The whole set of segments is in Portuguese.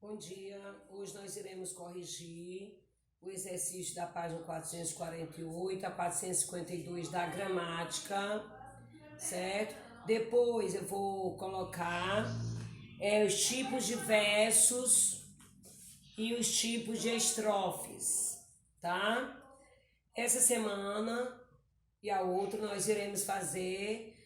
Bom dia, hoje nós iremos corrigir o exercício da página 448 a 452 da gramática, certo? Depois eu vou colocar os tipos de versos e os tipos de estrofes, tá? Essa semana e a outra nós iremos fazer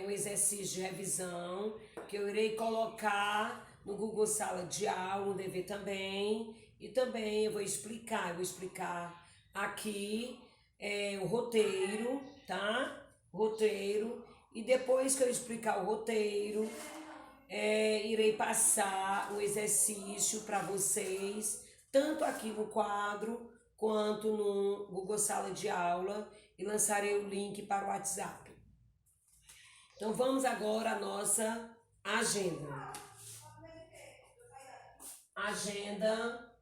um exercício de revisão que eu irei colocar no Google Sala de Aula, no DV também, e também eu vou explicar aqui o roteiro, tá? Roteiro, e depois que eu explicar o roteiro, irei passar o exercício para vocês, tanto aqui no quadro quanto no Google Sala de Aula, e lançarei o link para o WhatsApp. Então vamos agora à nossa agenda. Agenda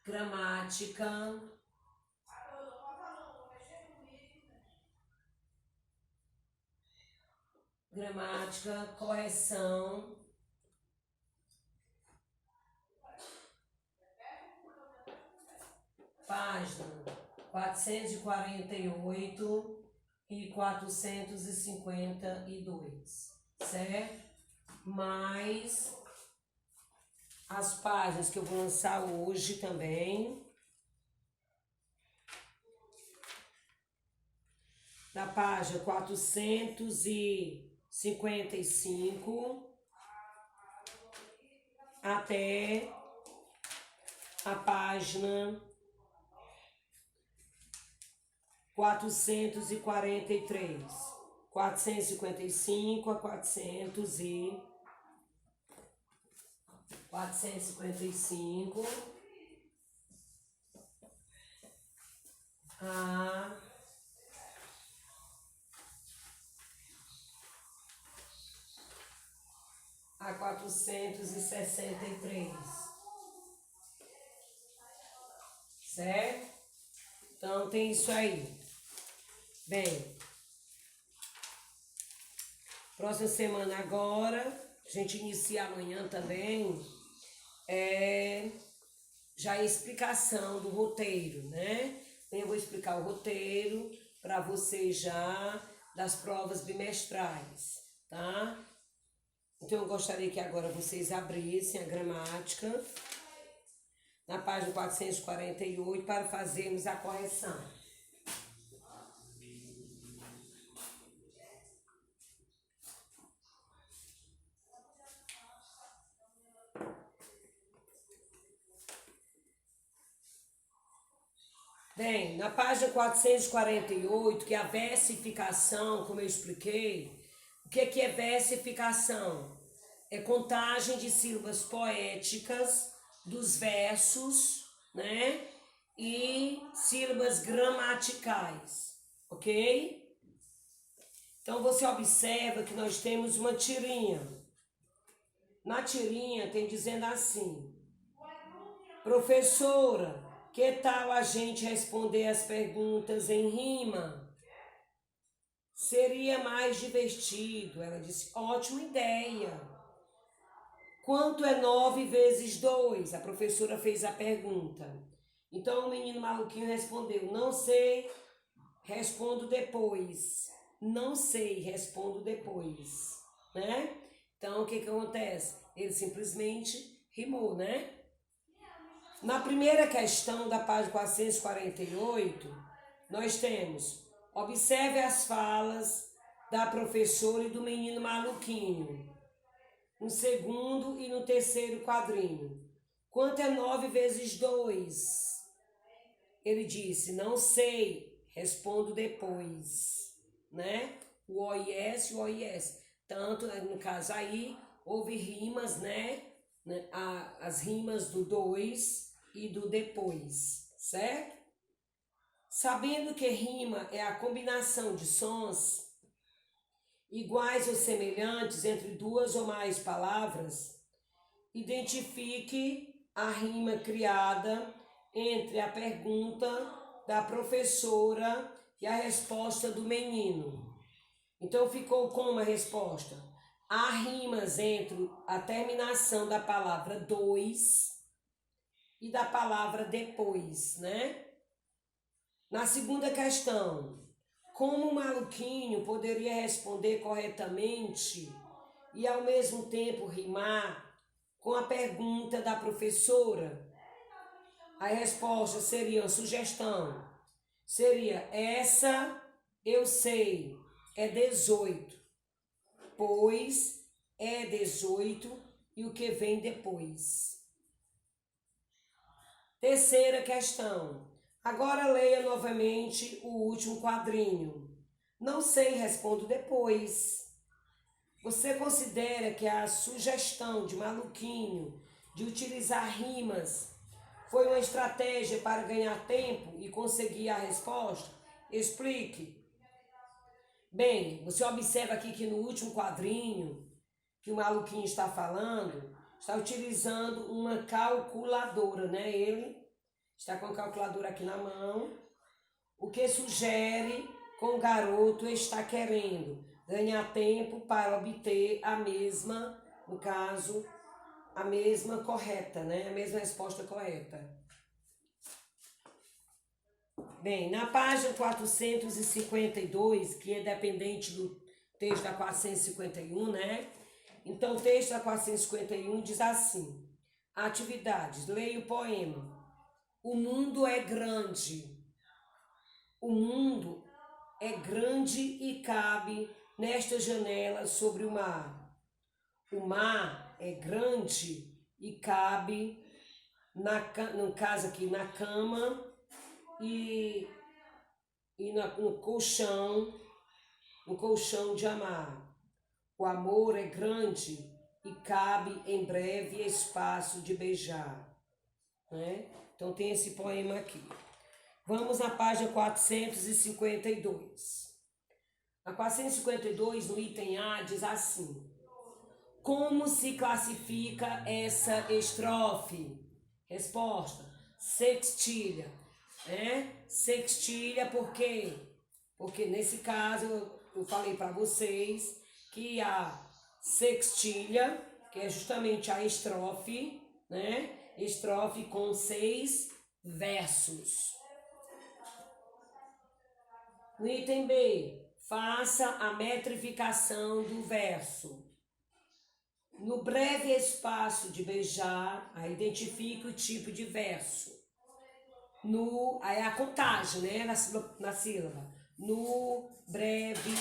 gramática, correção, página 448 e 452, certo? Mais as páginas que eu vou lançar hoje também, da página 455 até a página 443, 455 a 455 a 463, certo? Então tem isso aí. Bem, próxima semana agora, a gente inicia amanhã também, já a explicação do roteiro, né? Eu vou explicar o roteiro para vocês já das provas bimestrais, tá? Então eu gostaria que agora vocês abrissem a gramática na página 448 para fazermos a correção. Bem, na página 448, que é a versificação, como eu expliquei, o que é versificação? É contagem de sílabas poéticas dos versos, né? E sílabas gramaticais, ok? Então você observa que nós temos uma tirinha. Na tirinha tem dizendo assim: professora, que tal a gente responder as perguntas em rima? Seria mais divertido. Ela disse, ótima ideia. Quanto é 9 vezes 2? A professora fez a pergunta. Então o menino maluquinho respondeu, não sei, respondo depois. Não sei, respondo depois, né? Então o que acontece? Ele simplesmente rimou, né? Na primeira questão da página 448, nós temos, observe as falas da professora e do menino maluquinho, no segundo e no terceiro quadrinho. Quanto é 9 vezes 2? Ele disse, não sei, respondo depois, né? O OIS e o OIS. Tanto, no caso aí, houve rimas, né? As rimas do 2 e do depois, certo? Sabendo que rima é a combinação de sons iguais ou semelhantes entre duas ou mais palavras, identifique a rima criada entre a pergunta da professora e a resposta do menino. Então ficou como a resposta? Há rimas entre a terminação da palavra dois e da palavra depois, né? Na segunda questão, como o maluquinho poderia responder corretamente e ao mesmo tempo rimar com a pergunta da professora? A resposta seria uma sugestão. Seria essa, eu sei, é 18. Pois é 18 e o que vem depois. Terceira questão. Agora leia novamente o último quadrinho. Não sei, respondo depois. Você considera que a sugestão de Maluquinho de utilizar rimas foi uma estratégia para ganhar tempo e conseguir a resposta? Explique. Bem, você observa aqui que no último quadrinho que o Maluquinho está falando, está utilizando uma calculadora, né? Ele está com a calculadora aqui na mão, o que sugere que o garoto está querendo ganhar tempo para obter a mesma, no caso, a mesma correta, né? A mesma resposta correta. Bem, na página 452, que é dependente do texto da 451, né? Então, o texto da 451 diz assim: atividades, leia o poema. O mundo é grande. O mundo é grande e cabe nesta janela sobre o mar. O mar é grande e cabe, no caso aqui, na cama e no colchão de amar. O amor é grande e cabe em breve espaço de beijar. Né? Então tem esse poema aqui. Vamos na página 452. A 452, no item A, diz assim: como se classifica essa estrofe? Resposta: sextilha. Sextilha por quê? Porque nesse caso eu falei para vocês que a sextilha, que é justamente a estrofe, né? Estrofe com 6 versos. No item B, faça a metrificação do verso. No breve espaço de beijar, identifique o tipo de verso. Aí a contagem, né, na sílaba. No breve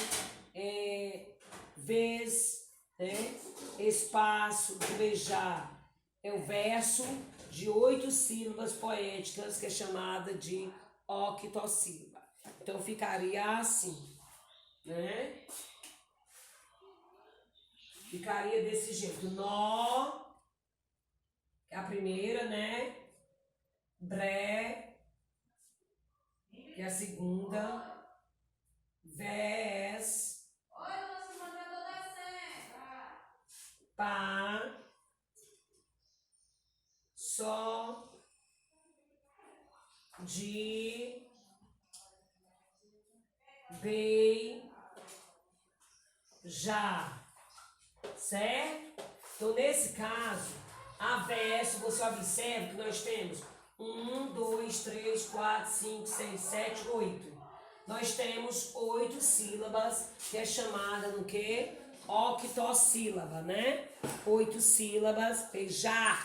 espaço de beijar é o verso de 8 sílabas poéticas, que é chamada de octossílaba. Então ficaria assim, né? Ficaria desse jeito. Nó, que é a primeira, né? Bré, que é a segunda. Vés. Pá. Só. De. Bem. Já. Certo? Então, nesse caso, a verso, você observa que nós temos 1, 2, 3, 4, 5, 6, 7, 8. Nós temos 8 sílabas, que é chamada no quê? Octossílaba, né? 8 sílabas, beijar.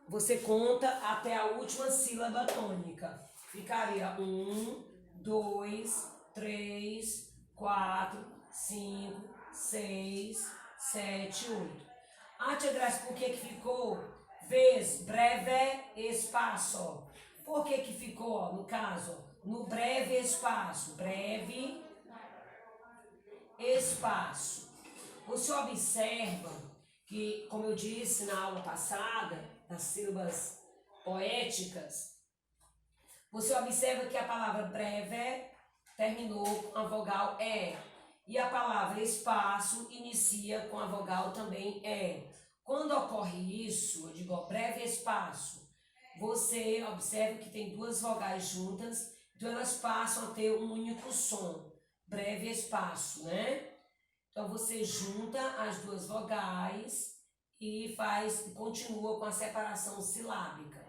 Você conta até a última sílaba tônica. Ficaria 1, 2, 3, 4, 5, 6, 7, 8. Tia Graça, por que ficou? Vez, breve, espaço. Por que ficou, no caso, no breve espaço? Breve espaço. Você observa que, como eu disse na aula passada, das sílabas poéticas, você observa que a palavra breve terminou com a vogal E. E a palavra espaço inicia com a vogal também E. Quando ocorre isso, eu digo breve espaço, você observa que tem 2 vogais juntas, então elas passam a ter um único som. breve espaço, né? Então você junta as duas vogais e continua com a separação silábica.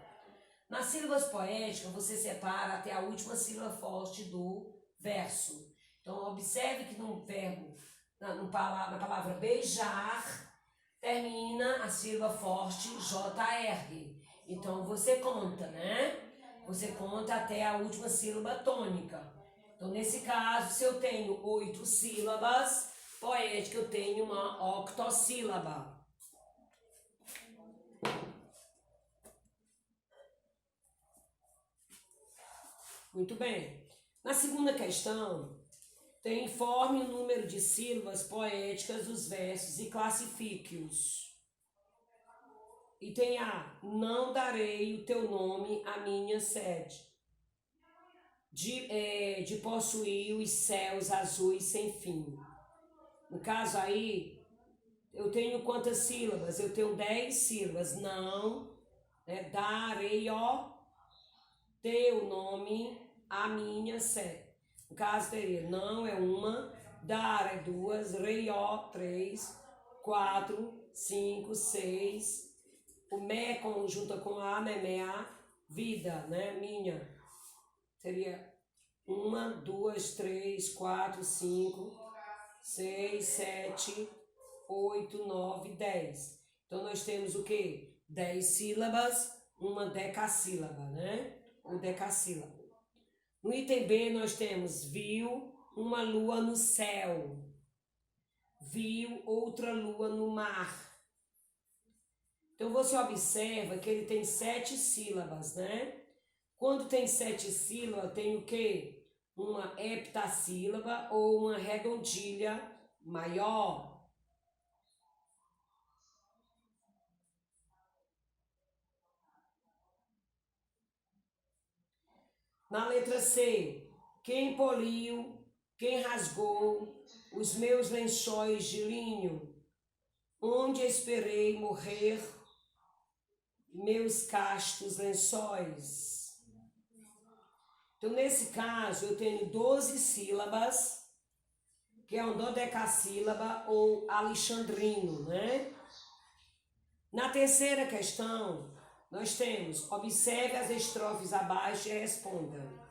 Nas sílabas poéticas, você separa até a última sílaba forte do verso. Então, observe que no verbo, na palavra beijar, termina a sílaba forte JR. Então, você conta, né? Você conta até a última sílaba tônica. Então, nesse caso, se eu tenho 8 sílabas poéticas, eu tenho uma octossílaba. Muito bem. Na segunda questão, informe o número de sílabas poéticas dos versos e classifique-os. Item A. Não darei o teu nome à minha sede. De possuir os céus azuis sem fim. No caso aí, eu tenho quantas sílabas? Eu tenho 10 sílabas. Não, darei o teu nome à minha sede. No caso teria não é uma, dar é 2, rei ó 3, 4, 5, 6. O mé junta com a, né? Mea, vida, né? Minha. Seria 1, 2, 3, 4, 5, 6, 7, 8, 9, 10. Então nós temos o quê? 10 sílabas, uma decassílaba, né? Ou decassílaba. No item B nós temos viu uma lua no céu, viu outra lua no mar. Então você observa que ele tem 7 sílabas, né? Quando tem 7 sílabas, tem o quê? Uma heptassílaba ou uma redondilha maior. Na letra C, quem poliu, quem rasgou os meus lençóis de linho, onde esperei morrer meus castos lençóis. Então, nesse caso, eu tenho 12 sílabas, que é um dodecassílaba ou alexandrino, né? Na terceira questão, nós temos, observe as estrofes abaixo e responda.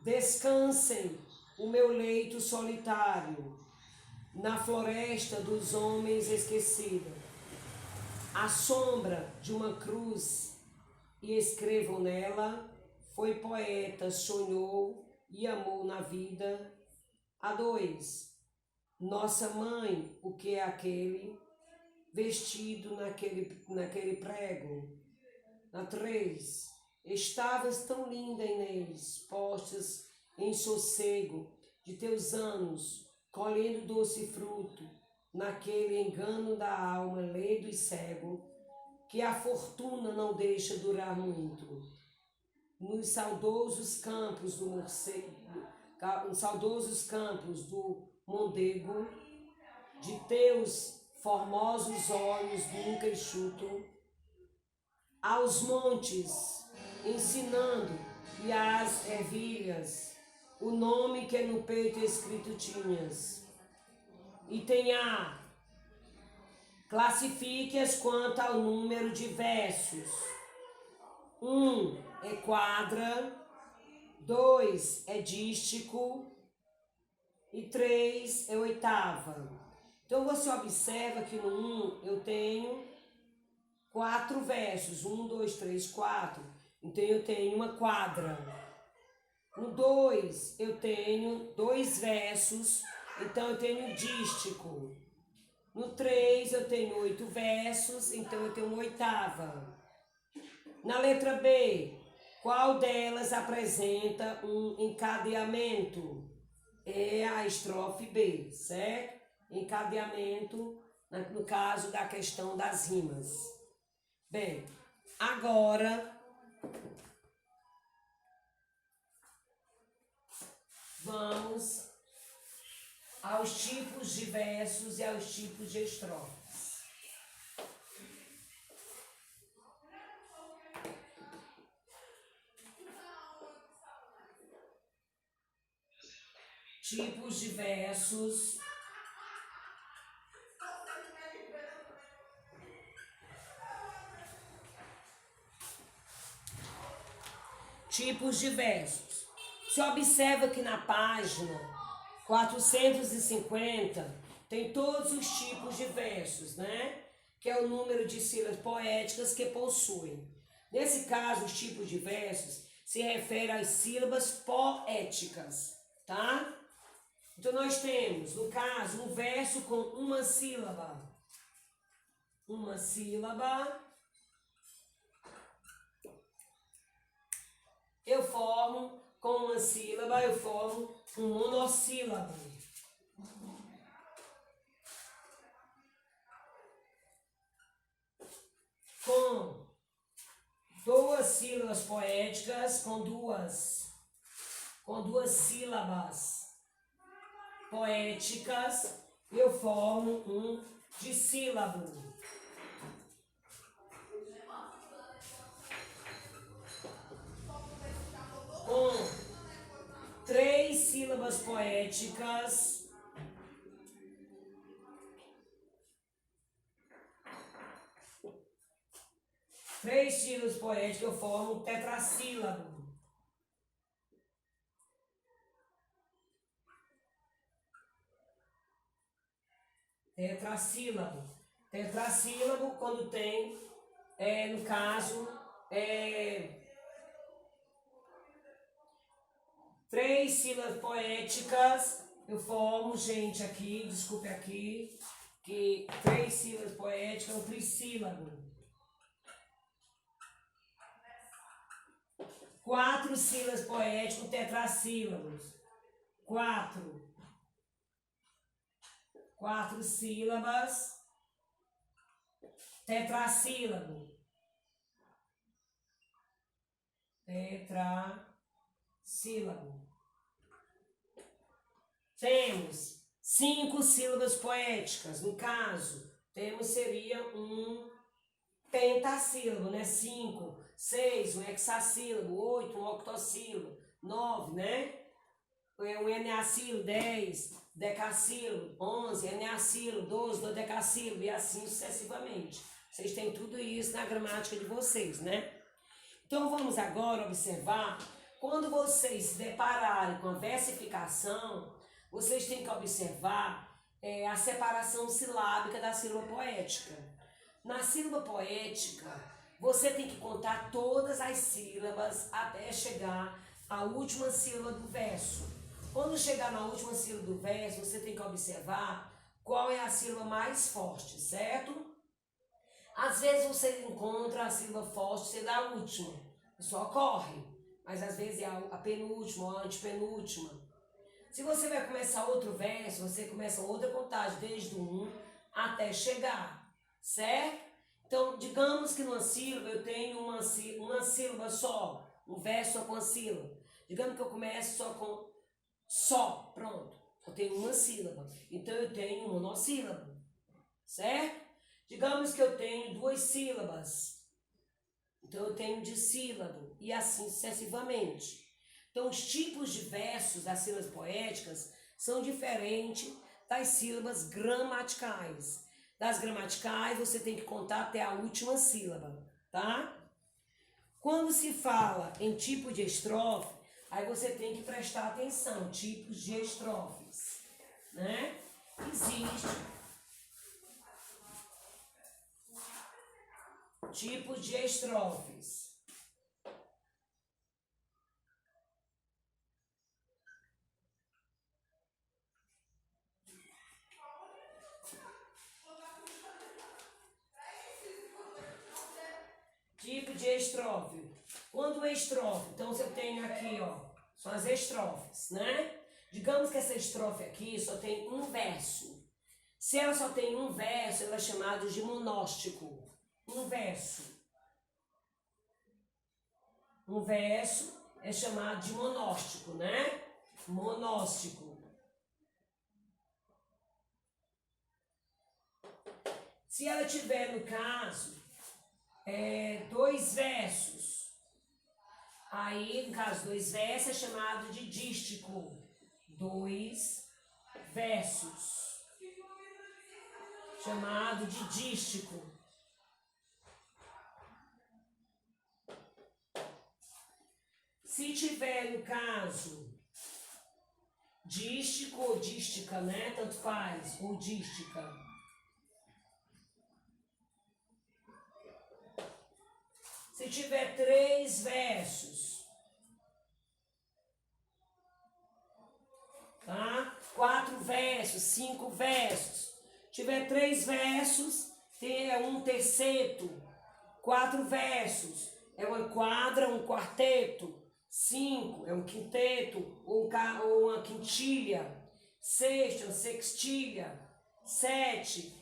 Descansem o meu leito solitário, na floresta dos homens esquecida, à sombra de uma cruz, e escrevam nela, foi poeta, sonhou e amou na vida. A 2, nossa mãe, o que é aquele, vestido naquele prego. Na 3, estavas tão linda, Inês, postas em sossego de teus anos, colhendo doce fruto, naquele engano da alma ledo e cego, que a fortuna não deixa durar muito. Nos saudosos campos do mondego, de teus formosos olhos nunca enxuto, aos montes ensinando e às ervilhas o nome que no peito escrito tinhas. Item A. Classifique-as quanto ao número de versos. 1 é quadra, 2 é dístico e 3 é oitava. Então você observa que no 1 eu tenho 4 versos, 1, 2, 3, 4. Então eu tenho uma quadra. No 2 eu tenho 2 versos, então eu tenho dístico. No 3 eu tenho 8 versos, então eu tenho uma oitava. Na letra B, qual delas apresenta um encadeamento? É a estrofe B, certo? Encadeamento, no caso da questão das rimas. Bem, agora vamos aos tipos de versos e aos tipos de estrofes. Tipos de versos. Tipos de versos. Você observa que na página 450 tem todos os tipos de versos, né? Que é o número de sílabas poéticas que possuem. Nesse caso, os tipos de versos se referem às sílabas poéticas, tá? Então nós temos, no caso, um verso com uma sílaba. Uma sílaba. Eu formo, com uma sílaba, eu formo um monossílabo. Com duas sílabas poéticas, com duas sílabas poéticas, eu formo um dissílabo. Com três sílabas poéticas, eu formo um tetrassílabo. Tetrassílabo quando tem, no caso, três sílabas poéticas, eu formo, gente, aqui, desculpe aqui, que três sílabas poéticas é um trissílabo. Quatro sílabas poéticas, tetrassílabos. Quatro sílabas, tetrassílabo. Tetrassílabo. Temos 5 sílabas poéticas. No caso, seria um pentassílabo, né? 5, 6, um hexassílabo, 8, um octossílabo, 9, né? Um eneassílabo, 10, decassílabo, 11, eneassílabo, 12, dodecassílabo e assim sucessivamente. Vocês têm tudo isso na gramática de vocês, né? Então vamos agora observar, quando vocês se depararem com a versificação, vocês têm que observar a separação silábica da sílaba poética. Na sílaba poética, você tem que contar todas as sílabas até chegar à última sílaba do verso. Quando chegar na última sílaba do verso, você tem que observar qual é a sílaba mais forte, certo? Às vezes você encontra a sílaba forte sendo a última, isso ocorre, mas às vezes é a penúltima ou a antepenúltima. Se você vai começar outro verso, você começa outra contagem, desde o 1 até chegar, certo? Então, digamos que numa sílaba eu tenho uma sílaba só, um verso só com a sílaba. Digamos que eu começo só com só, pronto. Eu tenho uma sílaba, então eu tenho um monossílabo, certo? Digamos que eu tenho duas sílabas, então eu tenho dissílabo e assim sucessivamente. Então os tipos de versos das sílabas poéticas são diferentes das sílabas gramaticais. Das gramaticais você tem que contar até a última sílaba, tá? Quando se fala em tipo de estrofe, aí você tem que prestar atenção, tipos de estrofes, né? Existe tipos de estrofes. Tipo de estrofe. Quando é estrofe, então eu tenho aqui, ó, são as estrofes, né? Digamos que essa estrofe aqui só tem um verso. Se ela só tem um verso, ela é chamada de monóstico. Um verso. Um verso é chamado de monóstico, né? Monóstico. Se ela tiver, no caso, dois versos, aí, no caso, dois versos é chamado de dístico. 2 versos, chamado de dístico. Se tiver, no caso, dístico ou dística, né? Tanto faz, ou dística. Se tiver 3 versos, tá? 4 versos, 5 versos. Tiver 3 versos, é um terceto. 4 versos, é uma quadra, um quarteto. 5 é um quinteto ou uma quintilha. 6 é uma sextilha. 7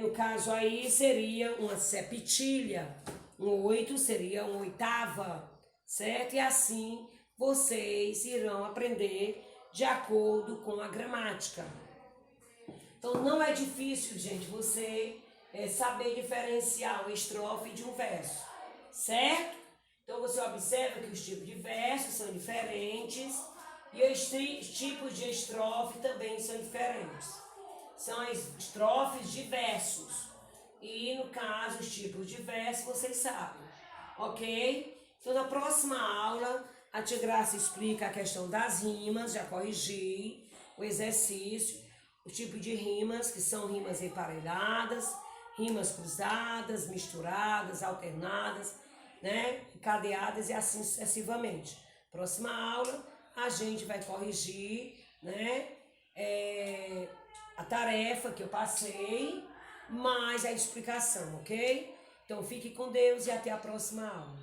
no caso aí seria uma septilha. 8 seria uma oitava, certo? E assim vocês irão aprender de acordo com a gramática. Então não é difícil, gente, você saber diferenciar uma estrofe de um verso, certo? Então você observa que os tipos de versos são diferentes e os tipos de estrofe também são diferentes. São as estrofes de versos. E no caso, os tipos de versos vocês sabem, ok? Então na próxima aula, a tia Graça explica a questão das rimas, já corrigi o exercício, o tipo de rimas, que são rimas emparelhadas, rimas cruzadas, misturadas, alternadas, né, encadeadas e assim sucessivamente. Próxima aula a gente vai corrigir, né, a tarefa que eu passei, mais a explicação, ok? Então fique com Deus e até a próxima aula.